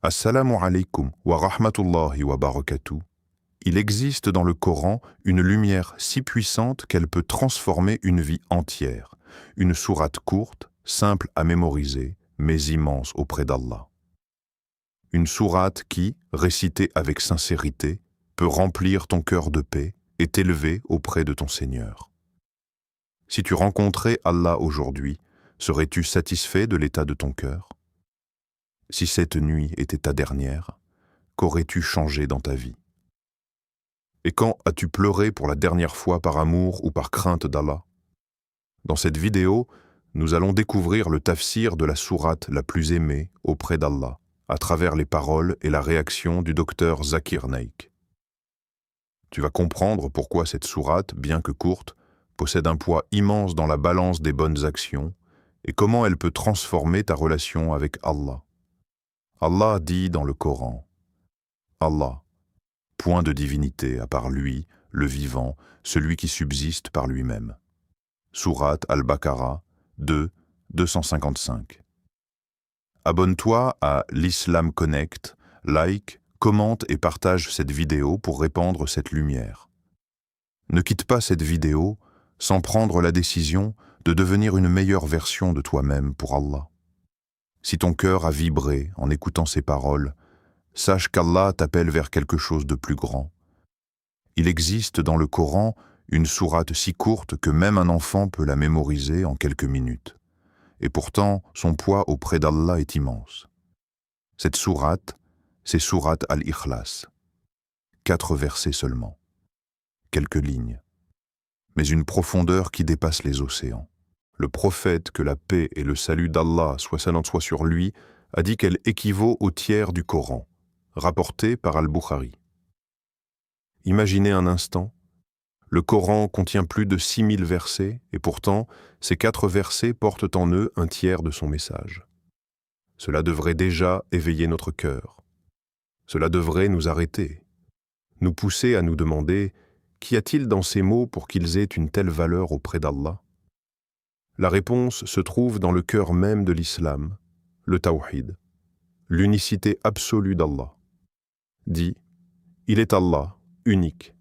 Assalamu alaikum wa rahmatullahi wa barakatuh. Il existe dans le Coran une lumière si puissante qu'elle peut transformer une vie entière. Une sourate courte, simple à mémoriser, mais immense auprès d'Allah. Une sourate qui, récitée avec sincérité, peut remplir ton cœur de paix et t'élever auprès de ton Seigneur. Si tu rencontrais Allah aujourd'hui, serais-tu satisfait de l'état de ton cœur? Si cette nuit était ta dernière, qu'aurais-tu changé dans ta vie? Et quand as-tu pleuré pour la dernière fois par amour ou par crainte d'Allah? Dans cette vidéo, nous allons découvrir le tafsir de la sourate la plus aimée auprès d'Allah, à travers les paroles et la réaction du docteur Zakir Naik. Tu vas comprendre pourquoi cette sourate, bien que courte, possède un poids immense dans la balance des bonnes actions et comment elle peut transformer ta relation avec Allah. Allah dit dans le Coran, Allah, point de divinité à part lui, le vivant, celui qui subsiste par lui-même. Sourate Al-Baqarah 2, 255. Abonne-toi à l'Islam Connect, like, commente et partage cette vidéo pour répandre cette lumière. Ne quitte pas cette vidéo sans prendre la décision de devenir une meilleure version de toi-même pour Allah. Si ton cœur a vibré en écoutant ces paroles, sache qu'Allah t'appelle vers quelque chose de plus grand. Il existe dans le Coran une sourate si courte que même un enfant peut la mémoriser en quelques minutes. Et pourtant, son poids auprès d'Allah est immense. Cette sourate, c'est sourate Al-Ikhlas. 4 versets seulement. Quelques lignes. Mais une profondeur qui dépasse les océans. Le prophète, que la paix et le salut d'Allah soient sur lui, a dit qu'elle équivaut au tiers du Coran, rapporté par Al-Bukhari. Imaginez un instant, le Coran contient plus de 6000 versets et pourtant, ces 4 versets portent en eux un tiers de son message. Cela devrait déjà éveiller notre cœur. Cela devrait nous arrêter, nous pousser à nous demander « Qu'y a-t-il dans ces mots pour qu'ils aient une telle valeur auprès d'Allah ?» La réponse se trouve dans le cœur même de l'islam, le tawhid, l'unicité absolue d'Allah. Dit, il est Allah, unique.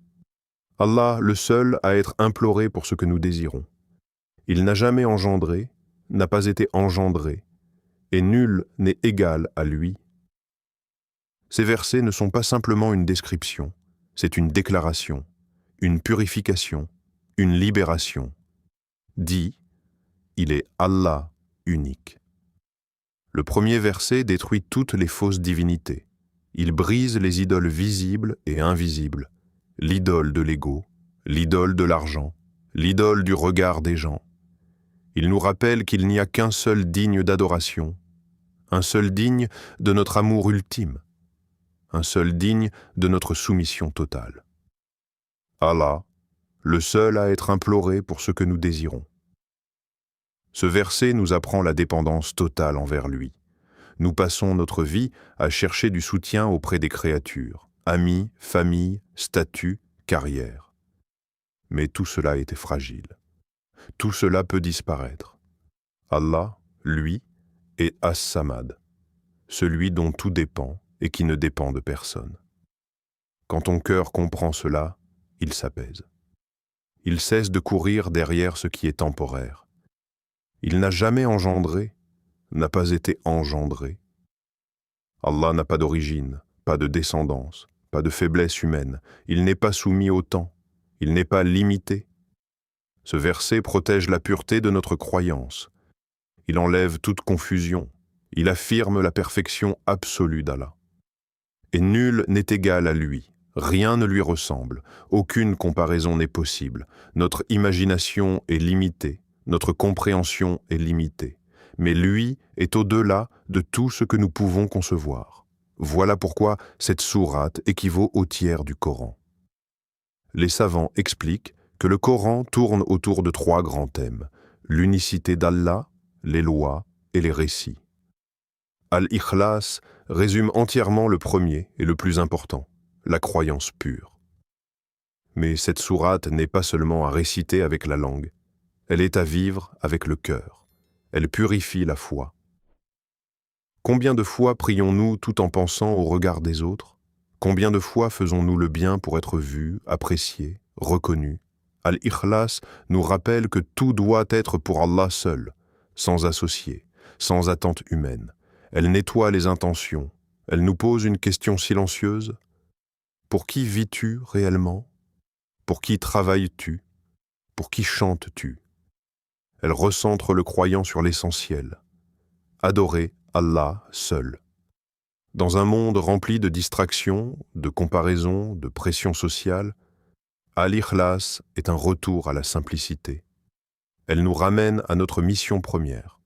Allah, le seul à être imploré pour ce que nous désirons. Il n'a jamais engendré, n'a pas été engendré, et nul n'est égal à lui. Ces versets ne sont pas simplement une description, c'est une déclaration, une purification, une libération. Dit, il est Allah unique. Le premier verset détruit toutes les fausses divinités. Il brise les idoles visibles et invisibles, l'idole de l'ego, l'idole de l'argent, l'idole du regard des gens. Il nous rappelle qu'il n'y a qu'un seul digne d'adoration, un seul digne de notre amour ultime, un seul digne de notre soumission totale. Allah, le seul à être imploré pour ce que nous désirons. Ce verset nous apprend la dépendance totale envers lui. Nous passons notre vie à chercher du soutien auprès des créatures, amis, famille, statut, carrière. Mais tout cela était fragile. Tout cela peut disparaître. Allah, lui, est As-Samad, celui dont tout dépend et qui ne dépend de personne. Quand ton cœur comprend cela, il s'apaise. Il cesse de courir derrière ce qui est temporaire. Il n'a jamais engendré, n'a pas été engendré. Allah n'a pas d'origine, pas de descendance, pas de faiblesse humaine. Il n'est pas soumis au temps, il n'est pas limité. Ce verset protège la pureté de notre croyance. Il enlève toute confusion. Il affirme la perfection absolue d'Allah. Et nul n'est égal à lui. Rien ne lui ressemble. Aucune comparaison n'est possible. Notre imagination est limitée. Notre compréhension est limitée. Mais lui est au-delà de tout ce que nous pouvons concevoir. Voilà pourquoi cette sourate équivaut au tiers du Coran. Les savants expliquent que le Coran tourne autour de 3 grands thèmes, l'unicité d'Allah, les lois et les récits. Al-Ikhlas résume entièrement le premier et le plus important, la croyance pure. Mais cette sourate n'est pas seulement à réciter avec la langue, elle est à vivre avec le cœur. Elle purifie la foi. Combien de fois prions-nous tout en pensant au regard des autres? Combien de fois faisons-nous le bien pour être vus, appréciés, reconnus? Al-Ikhlas nous rappelle que tout doit être pour Allah seul, sans associé, sans attente humaine. Elle nettoie les intentions. Elle nous pose une question silencieuse. Pour qui vis-tu réellement? Pour qui travailles-tu? Pour qui chantes-tu? Elle recentre le croyant sur l'essentiel. Adorer Allah seul. Dans un monde rempli de distractions, de comparaisons, de pression sociale, Al-Ikhlas est un retour à la simplicité. Elle nous ramène à notre mission première.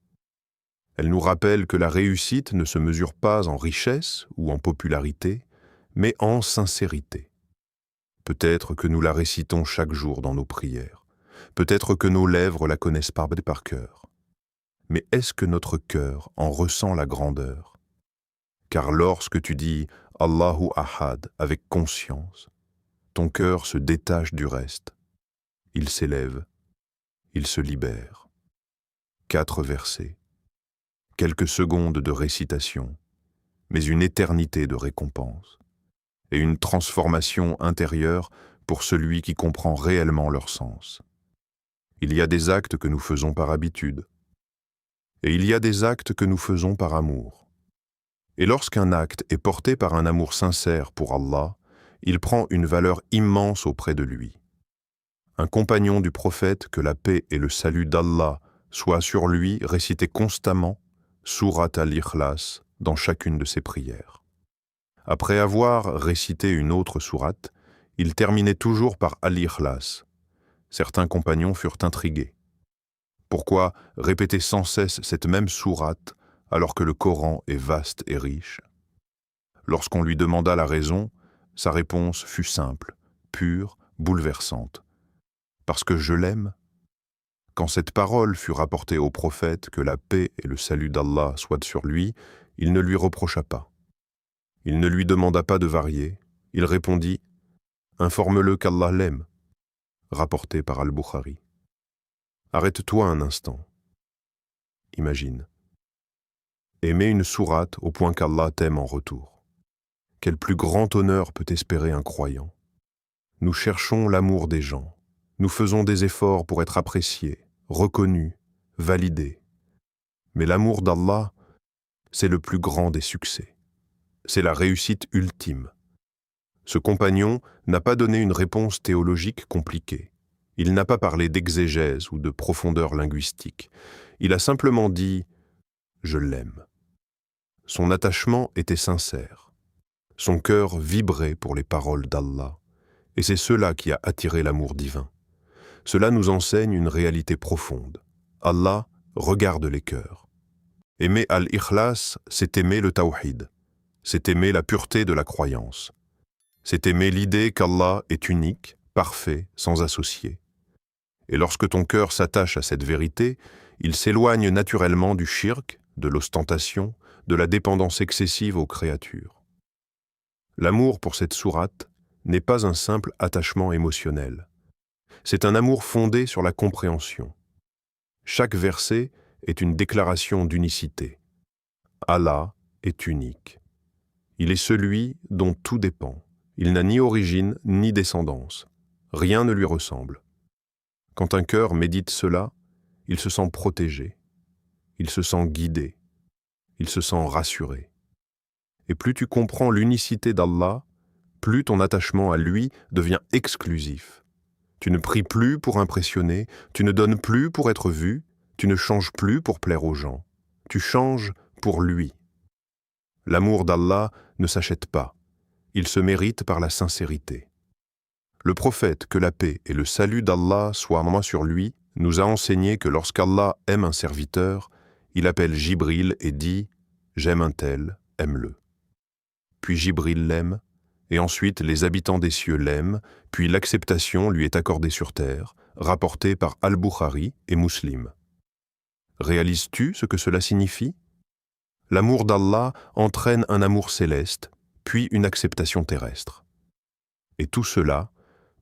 Elle nous rappelle que la réussite ne se mesure pas en richesse ou en popularité, mais en sincérité. Peut-être que nous la récitons chaque jour dans nos prières. Peut-être que nos lèvres la connaissent par cœur. Mais est-ce que notre cœur en ressent la grandeur? Car lorsque tu dis « Allahu Ahad » avec conscience, ton cœur se détache du reste. Il s'élève, il se libère. 4 versets, quelques secondes de récitation, mais une éternité de récompense et une transformation intérieure pour celui qui comprend réellement leur sens. Il y a des actes que nous faisons par habitude, et il y a des actes que nous faisons par amour. Et lorsqu'un acte est porté par un amour sincère pour Allah, il prend une valeur immense auprès de lui. Un compagnon du prophète, que la paix et le salut d'Allah soient sur lui, récitait constamment Surat al-Ikhlas dans chacune de ses prières. Après avoir récité une autre sourate, il terminait toujours par Al-Ikhlas. Certains compagnons furent intrigués. Pourquoi répéter sans cesse cette même sourate alors que le Coran est vaste et riche? Lorsqu'on lui demanda la raison, sa réponse fut simple, pure, bouleversante. Parce que je l'aime. Quand cette parole fut rapportée au prophète, que la paix et le salut d'Allah soient sur lui, il ne lui reprocha pas. Il ne lui demanda pas de varier. Il répondit « Informe-le qu'Allah l'aime », rapporté par Al-Bukhari. Arrête-toi un instant. Imagine. Aimer une sourate au point qu'Allah t'aime en retour. Quel plus grand honneur peut espérer un croyant? Nous cherchons l'amour des gens. Nous faisons des efforts pour être appréciés, reconnus, validés. Mais l'amour d'Allah, c'est le plus grand des succès. C'est la réussite ultime. Ce compagnon n'a pas donné une réponse théologique compliquée. Il n'a pas parlé d'exégèse ou de profondeur linguistique. Il a simplement dit « Je l'aime ». Son attachement était sincère. Son cœur vibrait pour les paroles d'Allah. Et c'est cela qui a attiré l'amour divin. Cela nous enseigne une réalité profonde. Allah regarde les cœurs. Aimer Al-Ikhlas, c'est aimer le Tawhid. C'est aimer la pureté de la croyance. C'est aimer l'idée qu'Allah est unique, parfait, sans associé. Et lorsque ton cœur s'attache à cette vérité, il s'éloigne naturellement du shirk, de l'ostentation, de la dépendance excessive aux créatures. L'amour pour cette sourate n'est pas un simple attachement émotionnel. C'est un amour fondé sur la compréhension. Chaque verset est une déclaration d'unicité. Allah est unique. Il est celui dont tout dépend. Il n'a ni origine ni descendance. Rien ne lui ressemble. Quand un cœur médite cela, il se sent protégé. Il se sent guidé. Il se sent rassuré. Et plus tu comprends l'unicité d'Allah, plus ton attachement à lui devient exclusif. Tu ne pries plus pour impressionner, tu ne donnes plus pour être vu, tu ne changes plus pour plaire aux gens. Tu changes pour lui. L'amour d'Allah ne s'achète pas. Il se mérite par la sincérité. Le prophète, que la paix et le salut d'Allah soient sur lui, nous a enseigné que lorsqu'Allah aime un serviteur, il appelle Jibril et dit « J'aime un tel, aime-le ». Puis Jibril l'aime, et ensuite les habitants des cieux l'aiment, puis l'acceptation lui est accordée sur terre, rapportée par Al-Bukhari et Muslim. Réalises-tu ce que cela signifie? L'amour d'Allah entraîne un amour céleste, puis une acceptation terrestre. Et tout cela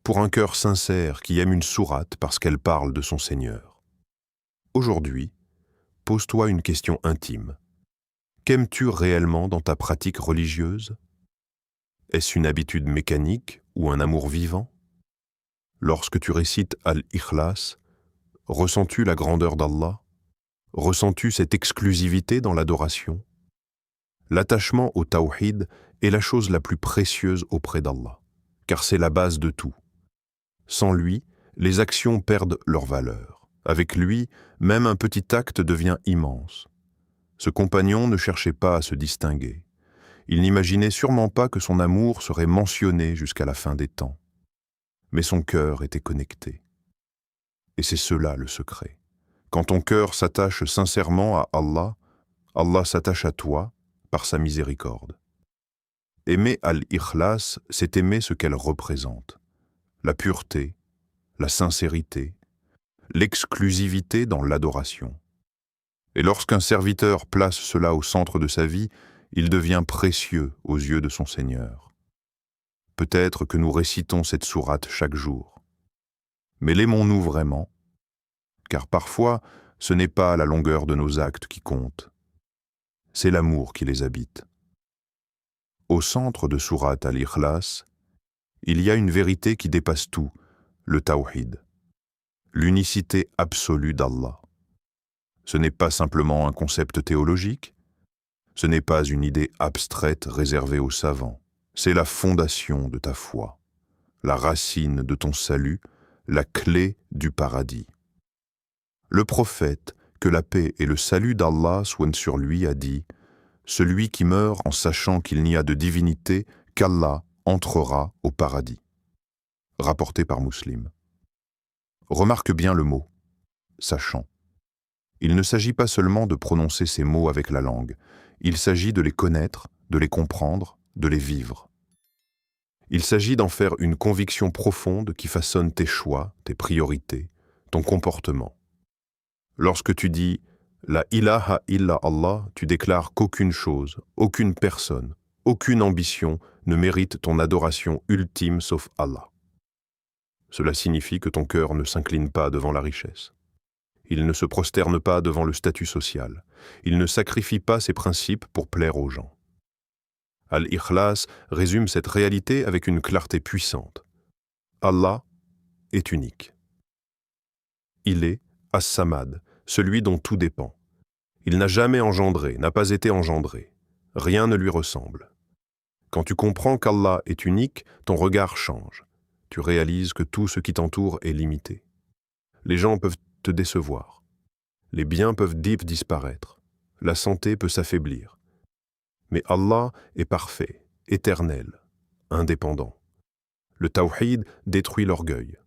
pour un cœur sincère qui aime une sourate parce qu'elle parle de son Seigneur. Aujourd'hui, pose-toi une question intime. Qu'aimes-tu réellement dans ta pratique religieuse? Est-ce une habitude mécanique ou un amour vivant? Lorsque tu récites Al-Ikhlas, ressens-tu la grandeur d'Allah? Ressens-tu cette exclusivité dans l'adoration? L'attachement au Tawhid est la chose la plus précieuse auprès d'Allah, car c'est la base de tout. Sans lui, les actions perdent leur valeur. Avec lui, même un petit acte devient immense. Ce compagnon ne cherchait pas à se distinguer. Il n'imaginait sûrement pas que son amour serait mentionné jusqu'à la fin des temps. Mais son cœur était connecté. Et c'est cela le secret. Quand ton cœur s'attache sincèrement à Allah, Allah s'attache à toi par sa miséricorde. Aimer Al-Ikhlas, c'est aimer ce qu'elle représente. La pureté, la sincérité, l'exclusivité dans l'adoration. Et lorsqu'un serviteur place cela au centre de sa vie, il devient précieux aux yeux de son Seigneur. Peut-être que nous récitons cette sourate chaque jour. Mais l'aimons-nous vraiment? Car parfois, ce n'est pas la longueur de nos actes qui compte. C'est l'amour qui les habite. Au centre de sourate Al-Ikhlas, il y a une vérité qui dépasse tout, le Tawhid, l'unicité absolue d'Allah. Ce n'est pas simplement un concept théologique, ce n'est pas une idée abstraite réservée aux savants, c'est la fondation de ta foi, la racine de ton salut, la clé du paradis. Le prophète, que la paix et le salut d'Allah soient sur lui, a dit « Celui qui meurt en sachant qu'il n'y a de divinité qu'Allah entrera au paradis. » Rapporté par Muslim. Remarque bien le mot « sachant ». Il ne s'agit pas seulement de prononcer ces mots avec la langue, il s'agit de les connaître, de les comprendre, de les vivre. Il s'agit d'en faire une conviction profonde qui façonne tes choix, tes priorités, ton comportement. Lorsque tu dis « La ilaha illa Allah », tu déclares qu'aucune chose, aucune personne, aucune ambition ne mérite ton adoration ultime sauf Allah. Cela signifie que ton cœur ne s'incline pas devant la richesse. Il ne se prosterne pas devant le statut social. Il ne sacrifie pas ses principes pour plaire aux gens. Al-Ikhlas résume cette réalité avec une clarté puissante. Allah est unique. Il est As-Samad, celui dont tout dépend. Il n'a jamais engendré, n'a pas été engendré. Rien ne lui ressemble. Quand tu comprends qu'Allah est unique, ton regard change. Tu réalises que tout ce qui t'entoure est limité. Les gens peuvent te décevoir. Les biens peuvent disparaître. La santé peut s'affaiblir. Mais Allah est parfait, éternel, indépendant. Le Tawhid détruit l'orgueil.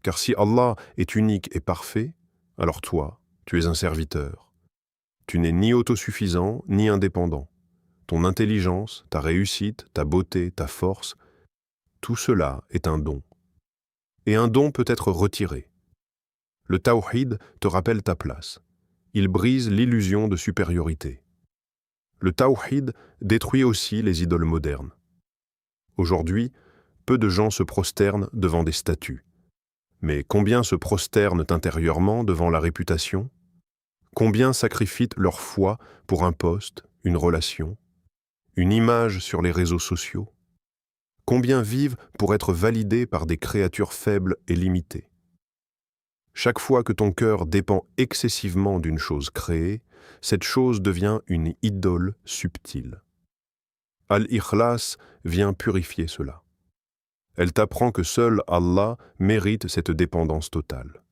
Car si Allah est unique et parfait, alors toi, tu es un serviteur. Tu n'es ni autosuffisant, ni indépendant. Ton intelligence, ta réussite, ta beauté, ta force, tout cela est un don. Et un don peut être retiré. Le Tawhid te rappelle ta place. Il brise l'illusion de supériorité. Le Tawhid détruit aussi les idoles modernes. Aujourd'hui, peu de gens se prosternent devant des statues. Mais combien se prosternent intérieurement devant la réputation? Combien sacrifient leur foi pour un poste, une relation, une image sur les réseaux sociaux? Combien vivent pour être validés par des créatures faibles et limitées? Chaque fois que ton cœur dépend excessivement d'une chose créée, cette chose devient une idole subtile. Al-Ikhlas vient purifier cela. Elle t'apprend que seul Allah mérite cette dépendance totale.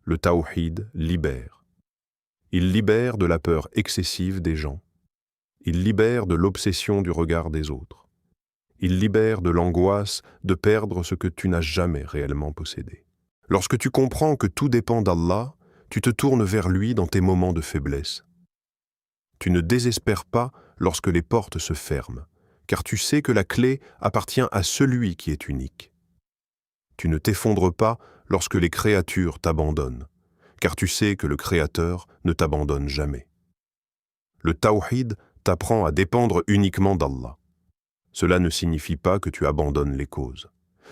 Le Tawhid libère. Il libère de la peur excessive des gens. Il libère de l'obsession du regard des autres. Il libère de l'angoisse de perdre ce que tu n'as jamais réellement possédé. Lorsque tu comprends que tout dépend d'Allah, tu te tournes vers lui dans tes moments de faiblesse. Tu ne désespères pas lorsque les portes se ferment, car tu sais que la clé appartient à celui qui est unique. Tu ne t'effondres pas lorsque les créatures t'abandonnent, car tu sais que le Créateur ne t'abandonne jamais. Le Tawhid t'apprend à dépendre uniquement d'Allah. Cela ne signifie pas que tu abandonnes les causes.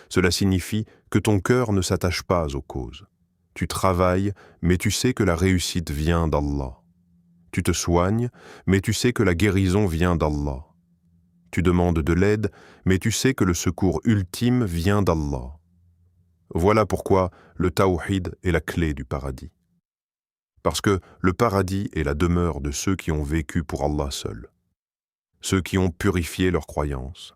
Cela signifie que ton cœur ne s'attache pas aux causes. Tu travailles, mais tu sais que la réussite vient d'Allah. Tu te soignes, mais tu sais que la guérison vient d'Allah. Tu demandes de l'aide, mais tu sais que le secours ultime vient d'Allah. Voilà pourquoi le tawhid est la clé du paradis. Parce que le paradis est la demeure de ceux qui ont vécu pour Allah seul, ceux qui ont purifié leur croyance,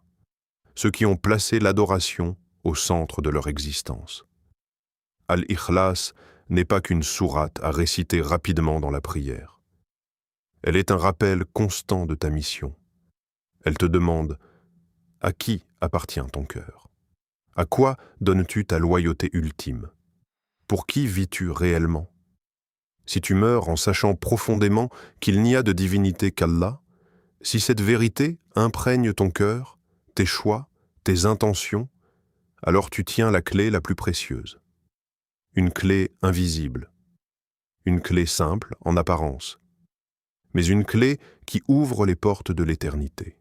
ceux qui ont placé l'adoration au centre de leur existence. Al-Ikhlas n'est pas qu'une sourate à réciter rapidement dans la prière. Elle est un rappel constant de ta mission. Elle te demande « À qui appartient ton cœur ? À quoi donnes-tu ta loyauté ultime ? Pour qui vis-tu réellement ? Si tu meurs en sachant profondément qu'il n'y a de divinité qu'Allah, si cette vérité imprègne ton cœur, tes choix, tes intentions, alors tu tiens la clé la plus précieuse. Une clé invisible, une clé simple en apparence, mais une clé qui ouvre les portes de l'éternité.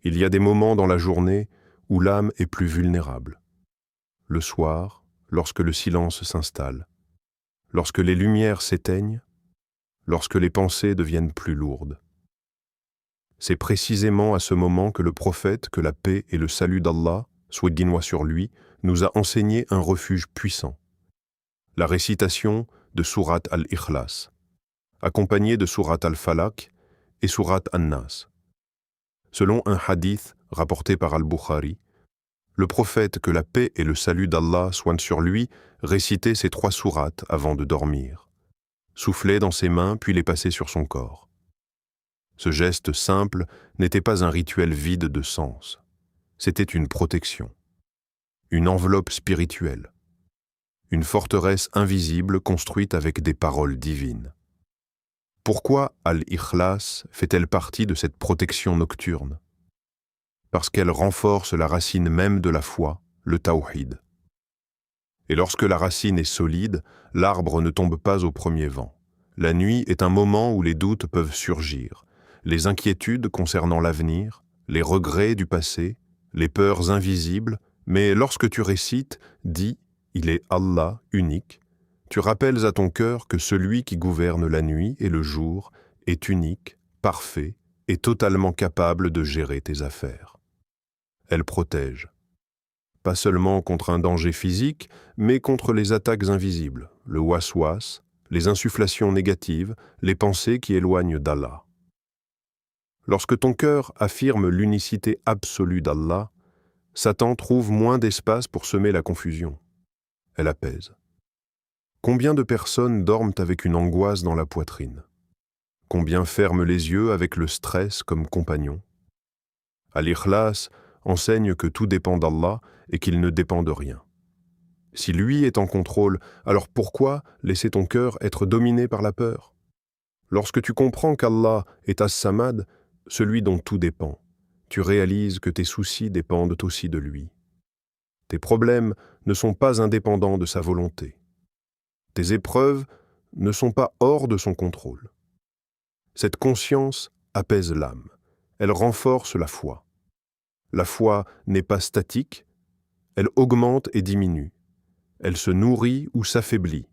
Il y a des moments dans la journée où l'âme est plus vulnérable. Le soir, lorsque le silence s'installe, lorsque les lumières s'éteignent, lorsque les pensées deviennent plus lourdes. C'est précisément à ce moment que le prophète, que la paix et le salut d'Allah, soit guinois sur lui, nous a enseigné un refuge puissant. La récitation de sourate al-Ikhlas, accompagnée de sourate al-Falaq et sourate an-Nas. Selon un hadith rapporté par Al-Bukhari, le prophète, que la paix et le salut d'Allah soient sur lui, récitait ces 3 sourates avant de dormir, soufflait dans ses mains puis les passait sur son corps. Ce geste simple n'était pas un rituel vide de sens, c'était une protection, une enveloppe spirituelle, une forteresse invisible construite avec des paroles divines. Pourquoi Al-Ikhlas fait-elle partie de cette protection nocturne ? Parce qu'elle renforce la racine même de la foi, le tawhid. Et lorsque la racine est solide, l'arbre ne tombe pas au premier vent. La nuit est un moment où les doutes peuvent surgir, les inquiétudes concernant l'avenir, les regrets du passé, les peurs invisibles, mais lorsque tu récites, dis « Il est Allah unique », tu rappelles à ton cœur que celui qui gouverne la nuit et le jour est unique, parfait et totalement capable de gérer tes affaires. Elle protège, pas seulement contre un danger physique, mais contre les attaques invisibles, le waswas, les insufflations négatives, les pensées qui éloignent d'Allah. Lorsque ton cœur affirme l'unicité absolue d'Allah, Satan trouve moins d'espace pour semer la confusion. Elle apaise. Combien de personnes dorment avec une angoisse dans la poitrine ? Combien ferment les yeux avec le stress comme compagnon ? Al-Ikhlas enseigne que tout dépend d'Allah et qu'il ne dépend de rien. Si lui est en contrôle, alors pourquoi laisser ton cœur être dominé par la peur ? Lorsque tu comprends qu'Allah est As-Samad, celui dont tout dépend, tu réalises que tes soucis dépendent aussi de lui. Tes problèmes ne sont pas indépendants de sa volonté. Tes épreuves ne sont pas hors de son contrôle. Cette conscience apaise l'âme, elle renforce la foi. La foi n'est pas statique, elle augmente et diminue. Elle se nourrit ou s'affaiblit.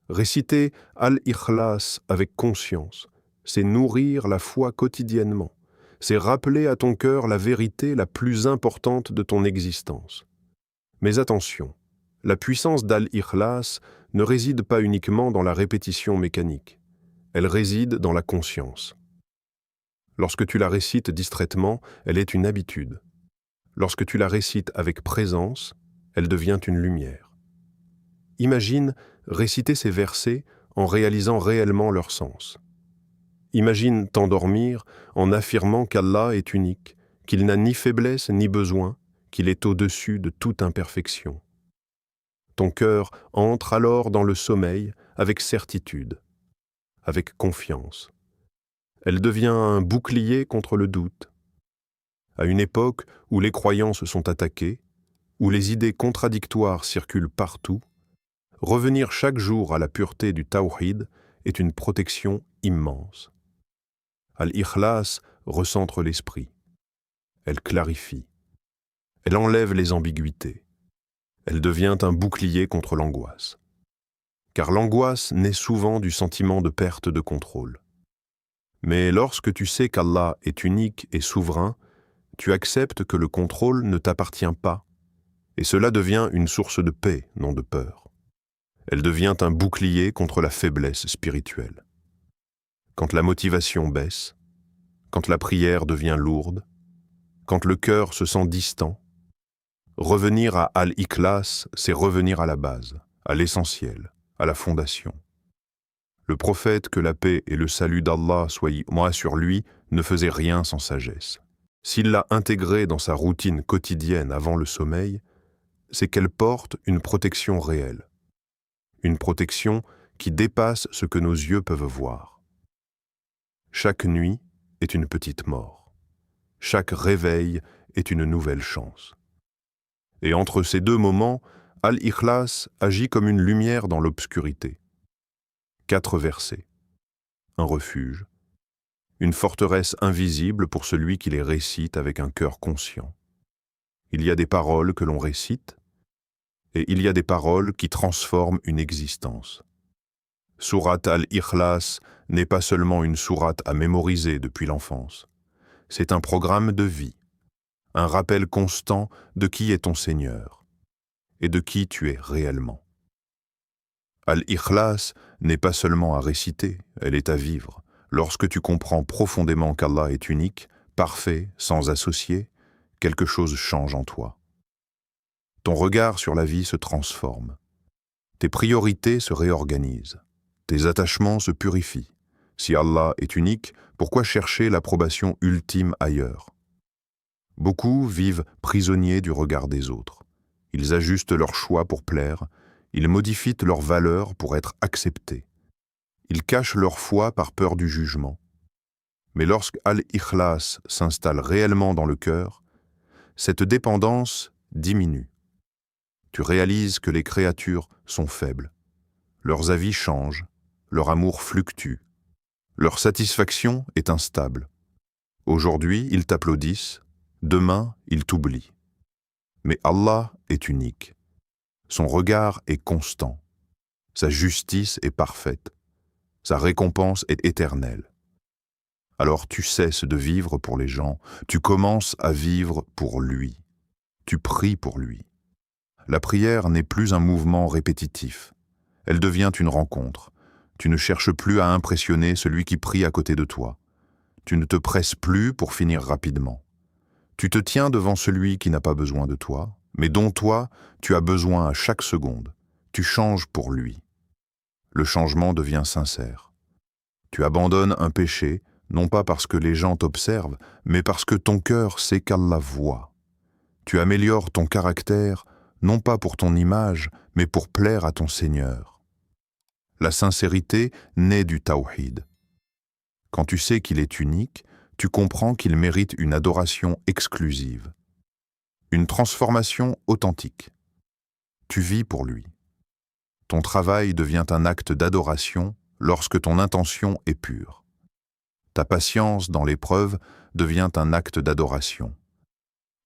Réciter Al-Ikhlas avec conscience, c'est nourrir la foi quotidiennement, c'est rappeler à ton cœur la vérité la plus importante de ton existence. Mais attention, la puissance d'Al-Ikhlas ne réside pas uniquement dans la répétition mécanique, elle réside dans la conscience. Lorsque tu la récites distraitement, elle est une habitude. Lorsque tu la récites avec présence, elle devient une lumière. Imagine réciter ces versets en réalisant réellement leur sens. Imagine t'endormir en affirmant qu'Allah est unique, qu'il n'a ni faiblesse ni besoin, qu'il est au-dessus de toute imperfection. Ton cœur entre alors dans le sommeil avec certitude, avec confiance. Elle devient un bouclier contre le doute. À une époque où les croyances sont attaquées, où les idées contradictoires circulent partout, revenir chaque jour à la pureté du tawhid est une protection immense. Al-Ikhlas recentre l'esprit. Elle clarifie. Elle enlève les ambiguïtés. Elle devient un bouclier contre l'angoisse. Car l'angoisse naît souvent du sentiment de perte de contrôle. Mais lorsque tu sais qu'Allah est unique et souverain, tu acceptes que le contrôle ne t'appartient pas, et cela devient une source de paix, non de peur. Elle devient un bouclier contre la faiblesse spirituelle. Quand la motivation baisse, quand la prière devient lourde, quand le cœur se sent distant, revenir à Al-Ikhlas, c'est revenir à la base, à l'essentiel, à la fondation. Le prophète, que la paix et le salut d'Allah soient sur lui, ne faisait rien sans sagesse. S'il l'a intégrée dans sa routine quotidienne avant le sommeil, c'est qu'elle porte une protection réelle. Une protection qui dépasse ce que nos yeux peuvent voir. Chaque nuit est une petite mort. Chaque réveil est une nouvelle chance. Et entre ces deux moments, Al-Ikhlas agit comme une lumière dans l'obscurité. 4 versets. Un refuge. Une forteresse invisible pour celui qui les récite avec un cœur conscient. Il y a des paroles que l'on récite, et il y a des paroles qui transforment une existence. Surat al-Ikhlas n'est pas seulement une sourate à mémoriser depuis l'enfance. C'est un programme de vie, un rappel constant de qui est ton Seigneur et de qui tu es réellement. Al-Ikhlas n'est pas seulement à réciter, elle est à vivre. Lorsque tu comprends profondément qu'Allah est unique, parfait, sans associé, quelque chose change en toi. Ton regard sur la vie se transforme. Tes priorités se réorganisent. Tes attachements se purifient. Si Allah est unique, pourquoi chercher l'approbation ultime ailleurs? Beaucoup vivent prisonniers du regard des autres. Ils ajustent leurs choix pour plaire, ils modifient leurs valeurs pour être acceptés. Ils cachent leur foi par peur du jugement. Mais lorsque Al-Ikhlas s'installe réellement dans le cœur, cette dépendance diminue. Tu réalises que les créatures sont faibles. Leurs avis changent, leur amour fluctue. Leur satisfaction est instable. Aujourd'hui, ils t'applaudissent, demain, ils t'oublient. Mais Allah est unique. Son regard est constant. Sa justice est parfaite. Sa récompense est éternelle. Alors tu cesses de vivre pour les gens, tu commences à vivre pour lui. Tu pries pour lui. La prière n'est plus un mouvement répétitif. Elle devient une rencontre. Tu ne cherches plus à impressionner celui qui prie à côté de toi. Tu ne te presses plus pour finir rapidement. Tu te tiens devant celui qui n'a pas besoin de toi, mais dont toi, tu as besoin à chaque seconde. Tu changes pour lui. Le changement devient sincère. Tu abandonnes un péché, non pas parce que les gens t'observent, mais parce que ton cœur sait qu'Allah voit. Tu améliores ton caractère, non pas pour ton image, mais pour plaire à ton Seigneur. La sincérité naît du tawhid. Quand tu sais qu'il est unique, tu comprends qu'il mérite une adoration exclusive, une transformation authentique. Tu vis pour lui. Ton travail devient un acte d'adoration lorsque ton intention est pure. Ta patience dans l'épreuve devient un acte d'adoration.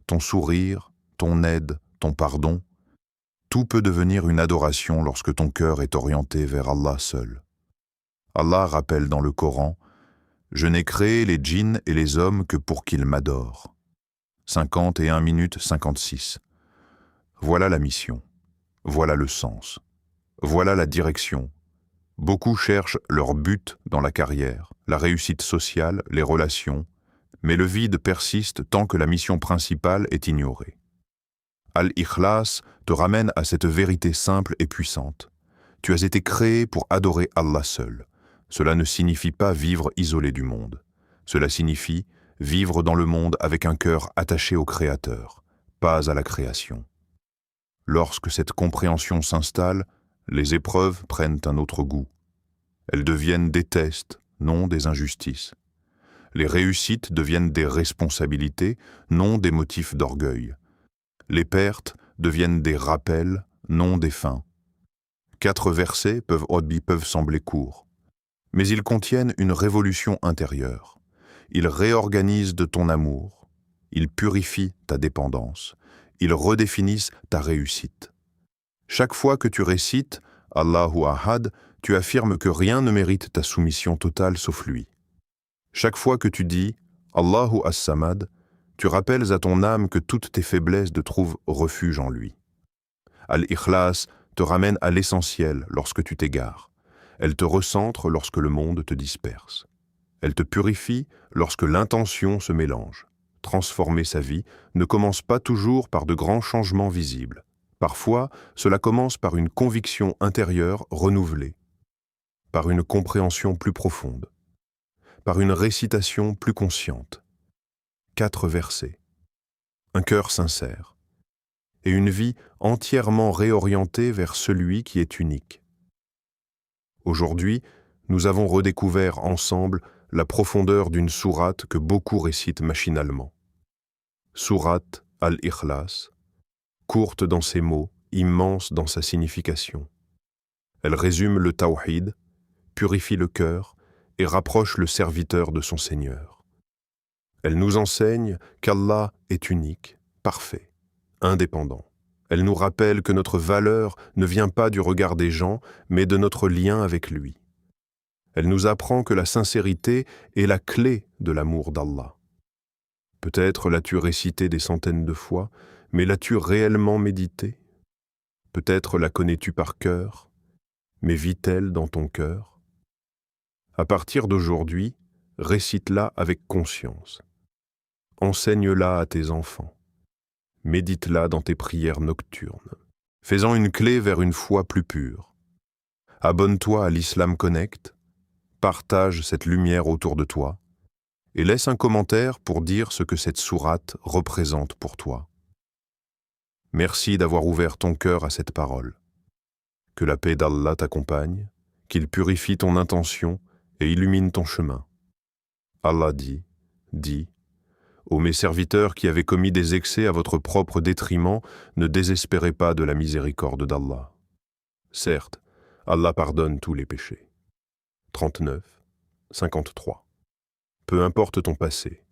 Ton sourire, ton aide, ton pardon, tout peut devenir une adoration lorsque ton cœur est orienté vers Allah seul. Allah rappelle dans le Coran « Je n'ai créé les djinns et les hommes que pour qu'ils m'adorent. » 51 minutes 56. Voilà la mission. Voilà le sens. Voilà la direction. Beaucoup cherchent leur but dans la carrière, la réussite sociale, les relations, mais le vide persiste tant que la mission principale est ignorée. Al-Ikhlas te ramène à cette vérité simple et puissante. Tu as été créé pour adorer Allah seul. Cela ne signifie pas vivre isolé du monde. Cela signifie vivre dans le monde avec un cœur attaché au Créateur, pas à la création. Lorsque cette compréhension s'installe, les épreuves prennent un autre goût. Elles deviennent des tests, non des injustices. Les réussites deviennent des responsabilités, non des motifs d'orgueil. Les pertes deviennent des rappels, non des fins. 4 versets peuvent sembler courts, mais ils contiennent une révolution intérieure. Ils réorganisent de ton amour, ils purifient ta dépendance, ils redéfinissent ta réussite. Chaque fois que tu récites Allahu Ahad, tu affirmes que rien ne mérite ta soumission totale sauf lui. Chaque fois que tu dis « Allahu as-Samad », tu rappelles à ton âme que toutes tes faiblesses te trouvent refuge en lui. Al-Ikhlas te ramène à l'essentiel lorsque tu t'égares. Elle te recentre lorsque le monde te disperse. Elle te purifie lorsque l'intention se mélange. Transformer sa vie ne commence pas toujours par de grands changements visibles. Parfois, cela commence par une conviction intérieure renouvelée, par une compréhension plus profonde, par une récitation plus consciente. 4 versets, un cœur sincère, et une vie entièrement réorientée vers celui qui est unique. Aujourd'hui, nous avons redécouvert ensemble la profondeur d'une sourate que beaucoup récitent machinalement. Sourate Al-Ikhlas, courte dans ses mots, immense dans sa signification. Elle résume le tawhid, purifie le cœur et rapproche le serviteur de son Seigneur. Elle nous enseigne qu'Allah est unique, parfait, indépendant. Elle nous rappelle que notre valeur ne vient pas du regard des gens, mais de notre lien avec lui. Elle nous apprend que la sincérité est la clé de l'amour d'Allah. Peut-être l'as-tu récité des centaines de fois, mais l'as-tu réellement médité? Peut-être la connais-tu par cœur, mais vit-elle dans ton cœur? À partir d'aujourd'hui, récite-la avec conscience. Enseigne-la à tes enfants. Médite-la dans tes prières nocturnes, faisant une clé vers une foi plus pure. Abonne-toi à l'Islam Connect, partage cette lumière autour de toi et laisse un commentaire pour dire ce que cette sourate représente pour toi. Merci d'avoir ouvert ton cœur à cette parole. Que la paix d'Allah t'accompagne, qu'il purifie ton intention et illumine ton chemin. Allah dit, ô mes serviteurs qui avez commis des excès à votre propre détriment, ne désespérez pas de la miséricorde d'Allah. Certes, Allah pardonne tous les péchés. 39, 53. Peu importe ton passé.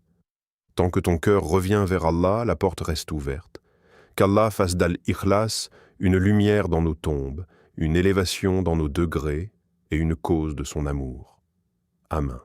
Tant que ton cœur revient vers Allah, la porte reste ouverte. Qu'Allah fasse d'Al-Ikhlas une lumière dans nos tombes, une élévation dans nos degrés et une cause de son amour. Amen.